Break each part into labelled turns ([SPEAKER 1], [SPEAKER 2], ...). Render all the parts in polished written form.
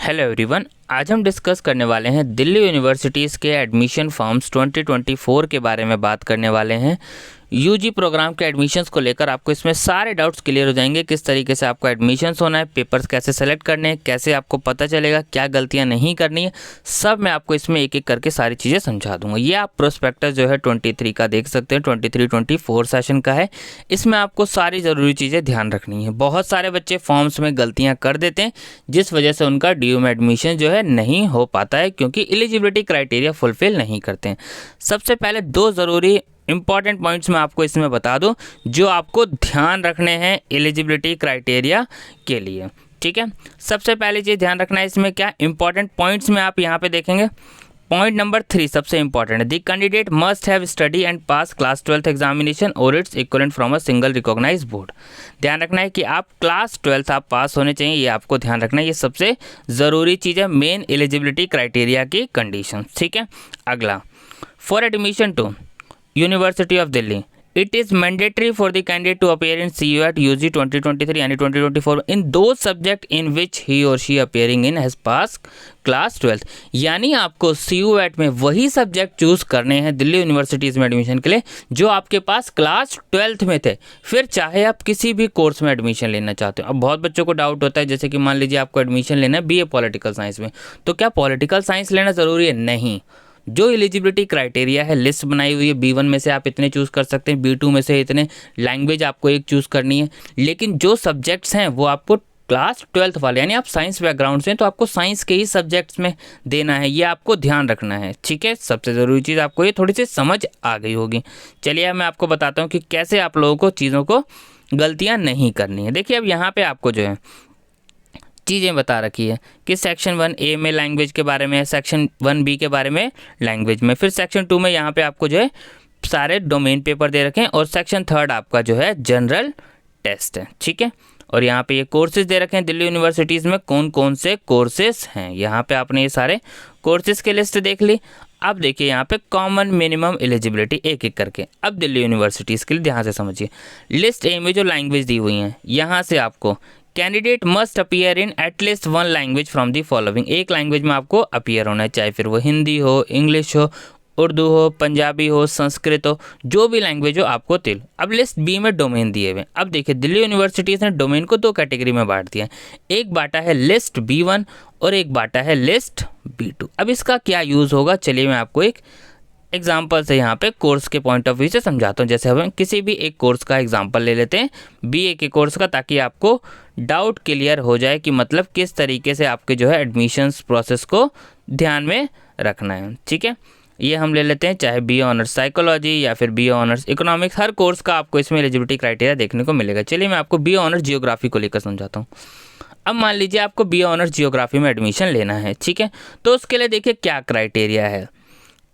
[SPEAKER 1] Hello everyone, आज हम discuss करने वाले हैं दिल्ली यूनिवर्सिटीज़ के एडमिशन फॉर्म्स 2024 के बारे में बात करने वाले हैं। यूजी प्रोग्राम के एडमिशन्स को लेकर आपको इसमें सारे डाउट्स क्लियर हो जाएंगे। किस तरीके से आपको एडमिशन्स होना है, पेपर्स कैसे सेलेक्ट करने हैं, कैसे आपको पता चलेगा, क्या गलतियां नहीं करनी है, सब मैं आपको इसमें एक एक करके सारी चीज़ें समझा दूंगा। ये आप प्रोस्पेक्टस जो है 23 का देख सकते हैं, 23-24 सेशन का है। इसमें आपको सारी ज़रूरी चीज़ें ध्यान रखनी है। बहुत सारे बच्चे फॉर्म्स में गलतियाँ कर देते हैं, जिस वजह से उनका ड्यू में एडमिशन जो है नहीं हो पाता है, क्योंकि एलिजिबिलिटी क्राइटेरिया फुलफिल नहीं करते हैं। सबसे पहले दो ज़रूरी इंपॉर्टेंट पॉइंट्स मैं आपको इसमें बता दूं, जो आपको ध्यान रखने हैं एलिजिबिलिटी क्राइटेरिया के लिए। ठीक है, सबसे पहले चीज़ ध्यान रखना है इसमें क्या इंपॉर्टेंट पॉइंट्स में आप यहाँ पे देखेंगे। पॉइंट नंबर 3 सबसे इंपॉर्टेंट है, the candidate must have study and pass class 12th examination और its equivalent from a single recognise board. ध्यान रखना है कि आप क्लास 12th आप पास होने चाहिए, ये आपको ध्यान रखना है। ये सबसे ज़रूरी चीज़ है, मेन एलिजिबिलिटी क्राइटेरिया की कंडीशन। ठीक है, अगला, for admission to University of Delhi, it is mandatory for the candidate to appear in CUET UG 2023 and 2024 in those subject in which he or she appearing in has passed class 12th। यानी आपको CUET में वही subject choose करने हैं Delhi universities में admission के लिए जो आपके पास क्लास 12th में थे, फिर चाहे आप किसी भी कोर्स में एडमिशन लेना चाहते हो। अब बहुत बच्चों को डाउट होता है, जैसे कि मान लीजिए आपको एडमिशन लेना है BA पॉलिटिकल साइंस में, तो क्या पॉलिटिकल साइंस लेना ज़रूरी है? नहीं। जो एलिजिबिलिटी क्राइटेरिया है, लिस्ट बनाई हुई है, B1 में से आप इतने चूज़ कर सकते हैं, B2 में से इतने, लैंग्वेज आपको एक चूज़ करनी है, लेकिन जो सब्जेक्ट्स हैं वो आपको क्लास 12th वाले, यानी आप साइंस बैकग्राउंड से हैं तो आपको साइंस के ही सब्जेक्ट्स में देना है। ये आपको ध्यान रखना है। ठीक है, सबसे ज़रूरी चीज़ आपको ये थोड़ी सी समझ आ गई होगी। चलिए अब मैं आपको बताता हूँ कि कैसे आप लोगों को चीज़ों को गलतियाँ नहीं करनी है। देखिए, अब यहाँ पर आपको जो है चीज़ें बता रखी है कि सेक्शन 1A में लैंग्वेज के बारे में, सेक्शन 1B के बारे में लैंग्वेज में, फिर सेक्शन 2 में यहाँ पे आपको जो है सारे डोमेन पेपर दे रखे हैं, और सेक्शन 3 आपका जो है जनरल टेस्ट है। ठीक है, और यहाँ पे ये कोर्सेज दे रखे हैं दिल्ली यूनिवर्सिटीज़ में कौन कौन से कोर्सेज हैं। यहाँ पे आपने ये सारे कोर्सेज की लिस्ट देख ली। अब देखिए यहाँ पे कॉमन मिनिमम एलिजिबिलिटी एक एक करके। अब दिल्ली यूनिवर्सिटीज़ के लिए ध्यान से समझिए, लिस्ट ए में जो लैंग्वेज दी हुई हैं, यहाँ से आपको candidate must appear in at least 1 language from the following. एक लैंग्वेज में आपको अपीयर होना है, चाहे फिर वो हिंदी हो, इंग्लिश हो, उर्दू हो, पंजाबी हो, संस्कृत हो, जो भी लैंग्वेज हो आपको तिल। अब लिस्ट बी में डोमेन दिए हुए। अब देखिए, दिल्ली यूनिवर्सिटीज़ ने डोमेन को 2 कैटेगरी में बांट दिया है। एक बांटा है लिस्ट B1 और एक बांटा है लिस्ट B2। अब इसका क्या यूज़ होगा, चलिए मैं आपको एक एग्जाम्पल से यहाँ पे कोर्स के पॉइंट ऑफ व्यू से समझाता हूँ। जैसे हम किसी भी एक कोर्स का एग्जाम्पल ले लेते हैं, BA के कोर्स का, ताकि आपको डाउट क्लियर हो जाए कि मतलब किस तरीके से आपके जो है एडमिशन्स प्रोसेस को ध्यान में रखना है। ठीक है, ये हम ले लेते हैं, चाहे BA ऑनर्स साइकोलॉजी या फिर BA ऑनर्स इकोनॉमिक्स, हर कोर्स का आपको इसमें एलिजिबिलिटी क्राइटेरिया देखने को मिलेगा। चलिए मैं आपको BA ऑनर्स जियोग्राफी को लेकर समझाता हूँ। अब मान लीजिए आपको BA ऑनर्स जियोग्राफी में एडमिशन लेना है। ठीक है, तो उसके लिए देखिए क्या क्राइटेरिया है।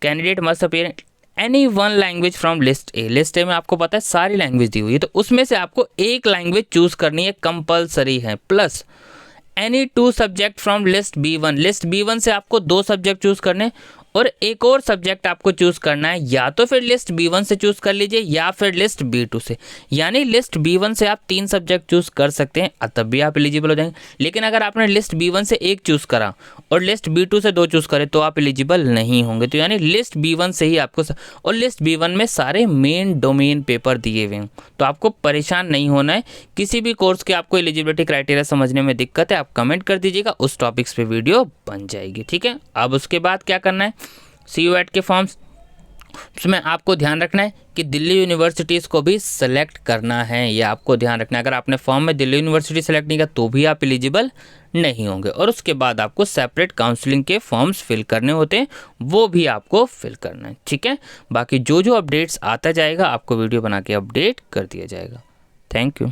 [SPEAKER 1] Candidate must appear any 1 language from list A. List A में आपको पता है सारी लैंग्वेज दी हुई है, तो उसमें से आपको एक लैंग्वेज चूज करनी है, कंपलसरी है। Plus any 2 subject from list B1। List B1 से आपको 2 सब्जेक्ट चूज करने, और एक और सब्जेक्ट आपको चूज करना है, या तो फिर लिस्ट B1 से चूज कर लीजिए या फिर लिस्ट B2 से। यानी लिस्ट B1 से आप 3 सब्जेक्ट चूज कर सकते हैं, तब भी आप एलिजिबल हो जाएंगे। लेकिन अगर आपने लिस्ट B1 से 1 चूज करा और लिस्ट B2 से 2 चूज करे तो आप एलिजिबल नहीं होंगे। तो यानी लिस्ट B1 से ही आपको, और लिस्ट B1 में सारे मेन डोमेन पेपर दिए हुए हैं, तो आपको परेशान नहीं होना है। किसी भी कोर्स के आपको एलिजिबिलिटी क्राइटेरिया समझने में दिक्कत है, आप कमेंट कर दीजिएगा, उस टॉपिक्स पे वीडियो बन जाएगी। ठीक है, अब उसके बाद क्या करना है, CUET के फॉर्म्स में आपको ध्यान रखना है कि दिल्ली यूनिवर्सिटीज़ को भी सेलेक्ट करना है। ये आपको ध्यान रखना है, अगर आपने फॉर्म में दिल्ली यूनिवर्सिटी सेलेक्ट नहीं किया तो भी आप एलिजिबल नहीं होंगे। और उसके बाद आपको सेपरेट काउंसलिंग के फॉर्म्स फिल करने होते हैं, वो भी आपको फिल करना है। ठीक है, बाकी जो जो अपडेट्स आता जाएगा आपको वीडियो बना के अपडेट कर दिया जाएगा। Thank you.